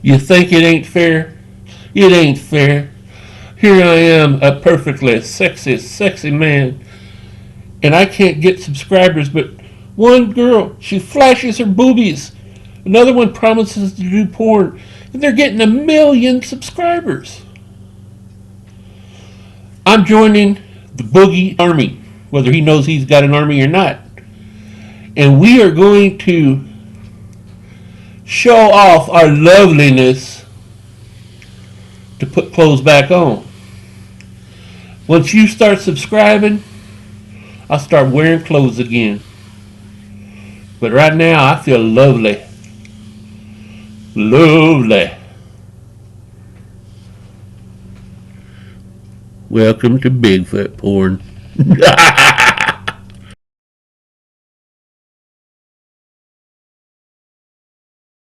You think it ain't fair? It ain't fair. Here I am, a perfectly sexy man, and I can't get subscribers, but one girl, she flashes her boobies. Another one promises to do porn, and they're getting 1 million subscribers. I'm joining the Boogie Army, whether he knows he's got an army or not. And we are going to show off our loveliness to put clothes back on. Once you start subscribing, I'll start wearing clothes again. But right now, I feel lovely. Lovely. Welcome to Bigfoot porn.